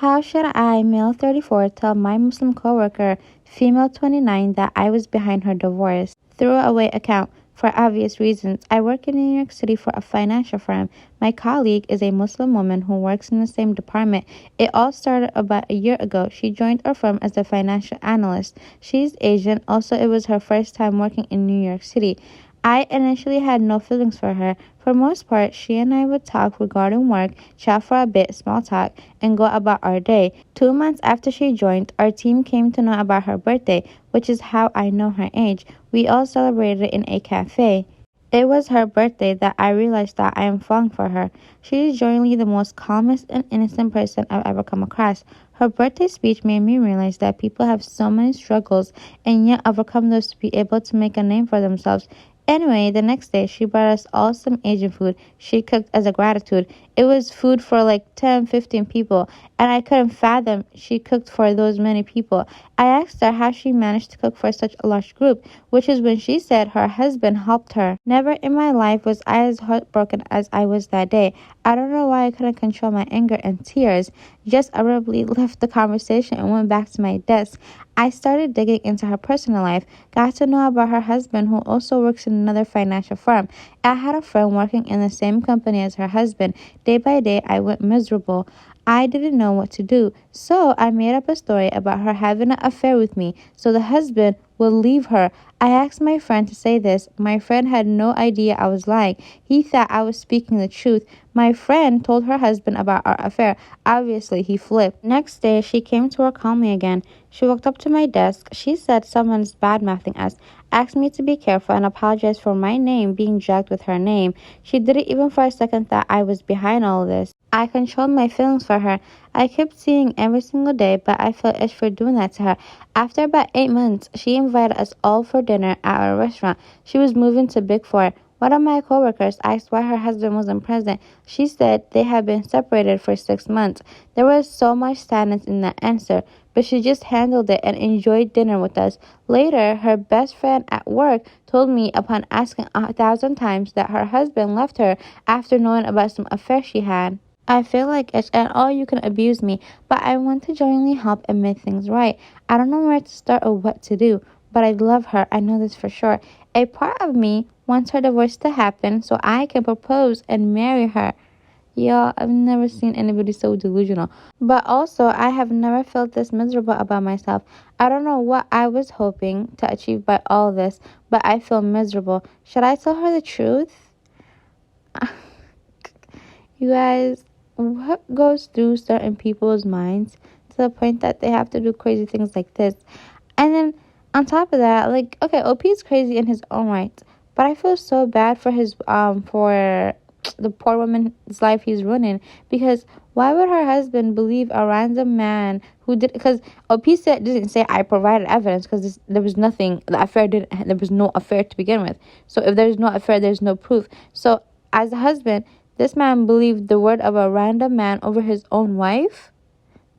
How should I, male 34, tell my Muslim coworker, female 29, that I was behind her divorce? Throwaway account. For obvious reasons, I work in New York City for a financial firm. My colleague is a Muslim woman who works in the same department. It all started about a year ago. She joined our firm as a financial analyst. She's Asian. Also, it was her first time working in New York City. I initially had no feelings for her. For most part, she and I would talk regarding work, chat for a bit, small talk, and go about our day. 2 months after she joined, our team came to know about her birthday, which is how I know her age. We all celebrated in a cafe. It was her birthday that I realized that I am falling for her. She is genuinely the most calmest and innocent person I've ever come across. Her birthday speech made me realize that people have so many struggles and yet overcome those to be able to make a name for themselves. Anyway, the next day, she brought us all some Asian food she cooked as a gratitude. It was food for like 10, 15 people, and I couldn't fathom she cooked for those many people. I asked her how she managed to cook for such a large group, which is when she said her husband helped her. Never in my life was I as heartbroken as I was that day. I don't know why I couldn't control my anger and tears. Just abruptly left the conversation and went back to my desk. I started digging into her personal life, got to know about her husband who also works in another financial firm. I had a friend working in the same company as her husband. Day by day, I went miserable. I didn't know what to do, so I made up a story about her having an affair with me, so the husband would leave her. I asked my friend to say this. My friend had no idea I was lying. He thought I was speaking the truth. My friend told her husband about our affair. Obviously, he flipped. Next day, she came to work calmly again. She walked up to my desk. She said someone's bad-mouthing us, asked me to be careful, and apologized for my name being dragged with her name. She didn't even for a second thought I was behind all this. I controlled my feelings for her. I kept seeing every single day, but I felt ish for doing that to her. After about 8 months, she invited us all for dinner at our restaurant. She was moving to Big Four. One of my coworkers asked why her husband wasn't present. She said they had been separated for 6 months. There was so much sadness in that answer, but she just handled it and enjoyed dinner with us. Later, her best friend at work told me upon asking 1,000 times that her husband left her after knowing about some affair she had. I feel like it's and all you can abuse me, but I want to genuinely help and make things right. I don't know where to start or what to do, but I love her. I know this for sure. A part of me wants her divorce to happen so I can propose and marry her. Y'all, I've never seen anybody so delusional. But also, I have never felt this miserable about myself. I don't know what I was hoping to achieve by all this, but I feel miserable. Should I tell her the truth? You guys, what goes through certain people's minds to the point that they have to do crazy things like this? And then on top of that, like, okay, OP is crazy in his own right, but I feel so bad for his for the poor woman's life he's running, because why would her husband believe a random man who did? Because OP didn't say I provided evidence, because there was nothing. There was no affair to begin with. So if there's no affair, there's no proof. So as a husband, this man believed the word of a random man over his own wife?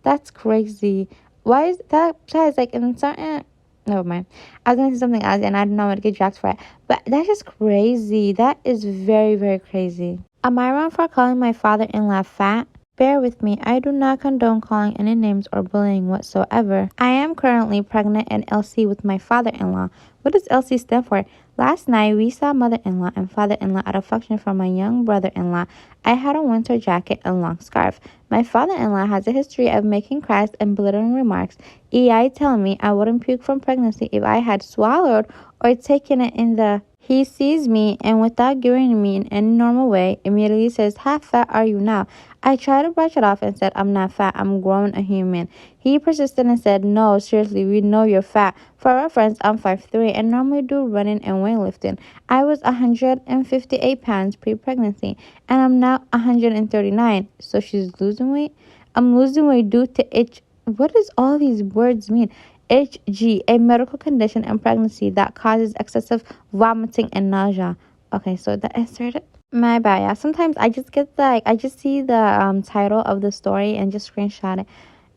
That's crazy. Why is that? Besides, like, in certain... Never mind. I was going to say something else, and I don't know what to get dragged for it. But that's just crazy. That is very, very crazy. Am I wrong for calling my father-in-law fat? Bear with me, I do not condone calling any names or bullying whatsoever. I am currently pregnant and LC with my father-in-law. What does LC stand for? Last night, we saw mother-in-law and father-in-law at a function for my young brother-in-law. I had a winter jacket and long scarf. My father-in-law has a history of making crass and belittling remarks. EI tell me I wouldn't puke from pregnancy if I had swallowed or taken it in the... He sees me and without giving me in any normal way, immediately says, "How fat are you now?" I tried to brush it off and said, "I'm not fat, I'm growing a human." He persisted and said, "No, seriously, we know you're fat. For reference, I'm 5'3" and normally do running and weightlifting. I was 158 pounds pre-pregnancy and I'm now 139. So she's losing weight? I'm losing weight due to itch. What does all these words mean? HG, a medical condition in pregnancy that causes excessive vomiting and nausea. Okay, so that answered it. My bad, yeah. Sometimes I just get I just see the title of the story and just screenshot it.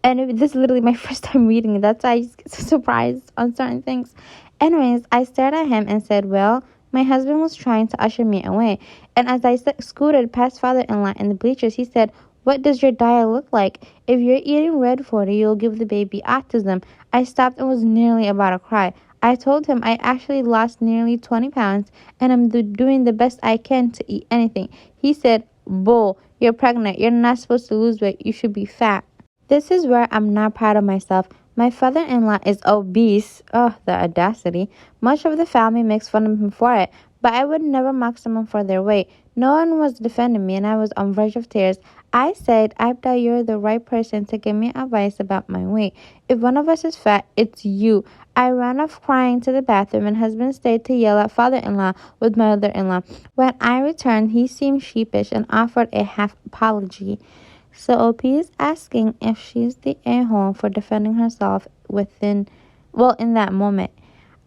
And this is literally my first time reading it. That's why I just get so surprised on certain things. Anyways, I stared at him and said, "Well, my husband was trying to usher me away." And as I scooted past father-in-law in the bleachers, he said, What does your diet look like? If you're eating red 40, you'll give the baby autism. I stopped and was nearly about to cry. I told him I actually lost nearly 20 pounds and I'm doing the best I can to eat anything. He said, Bull, you're pregnant. You're not supposed to lose weight. You should be fat. This is where I'm not proud of myself. My father in law is obese. Oh, the audacity. Much of the family makes fun of him for it, but I would never mock someone for their weight. No one was defending me, and I was on verge of tears. I said, Abda, you're the right person to give me advice about my weight. If one of us is fat, it's you. I ran off crying to the bathroom, and husband stayed to yell at father in law with mother in law. When I returned, he seemed sheepish and offered a half apology. So OP is asking if she's the a-hole for defending herself in that moment.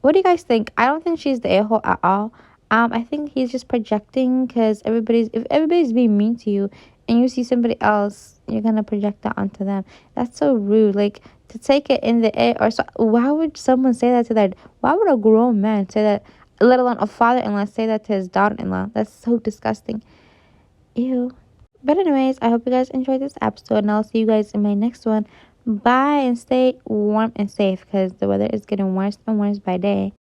What do you guys think? I don't think she's the a-hole at all. I think he's just projecting because if everybody's being mean to you and you see somebody else, you're gonna project that onto them. That's so rude. Like to take it in the air or so. Why would someone say that to their? Why would a grown man say that? Let alone a father-in-law say that to his daughter-in-law. That's so disgusting. Ew. But anyways, I hope you guys enjoyed this episode and I'll see you guys in my next one. Bye and stay warm and safe because the weather is getting worse and worse by day.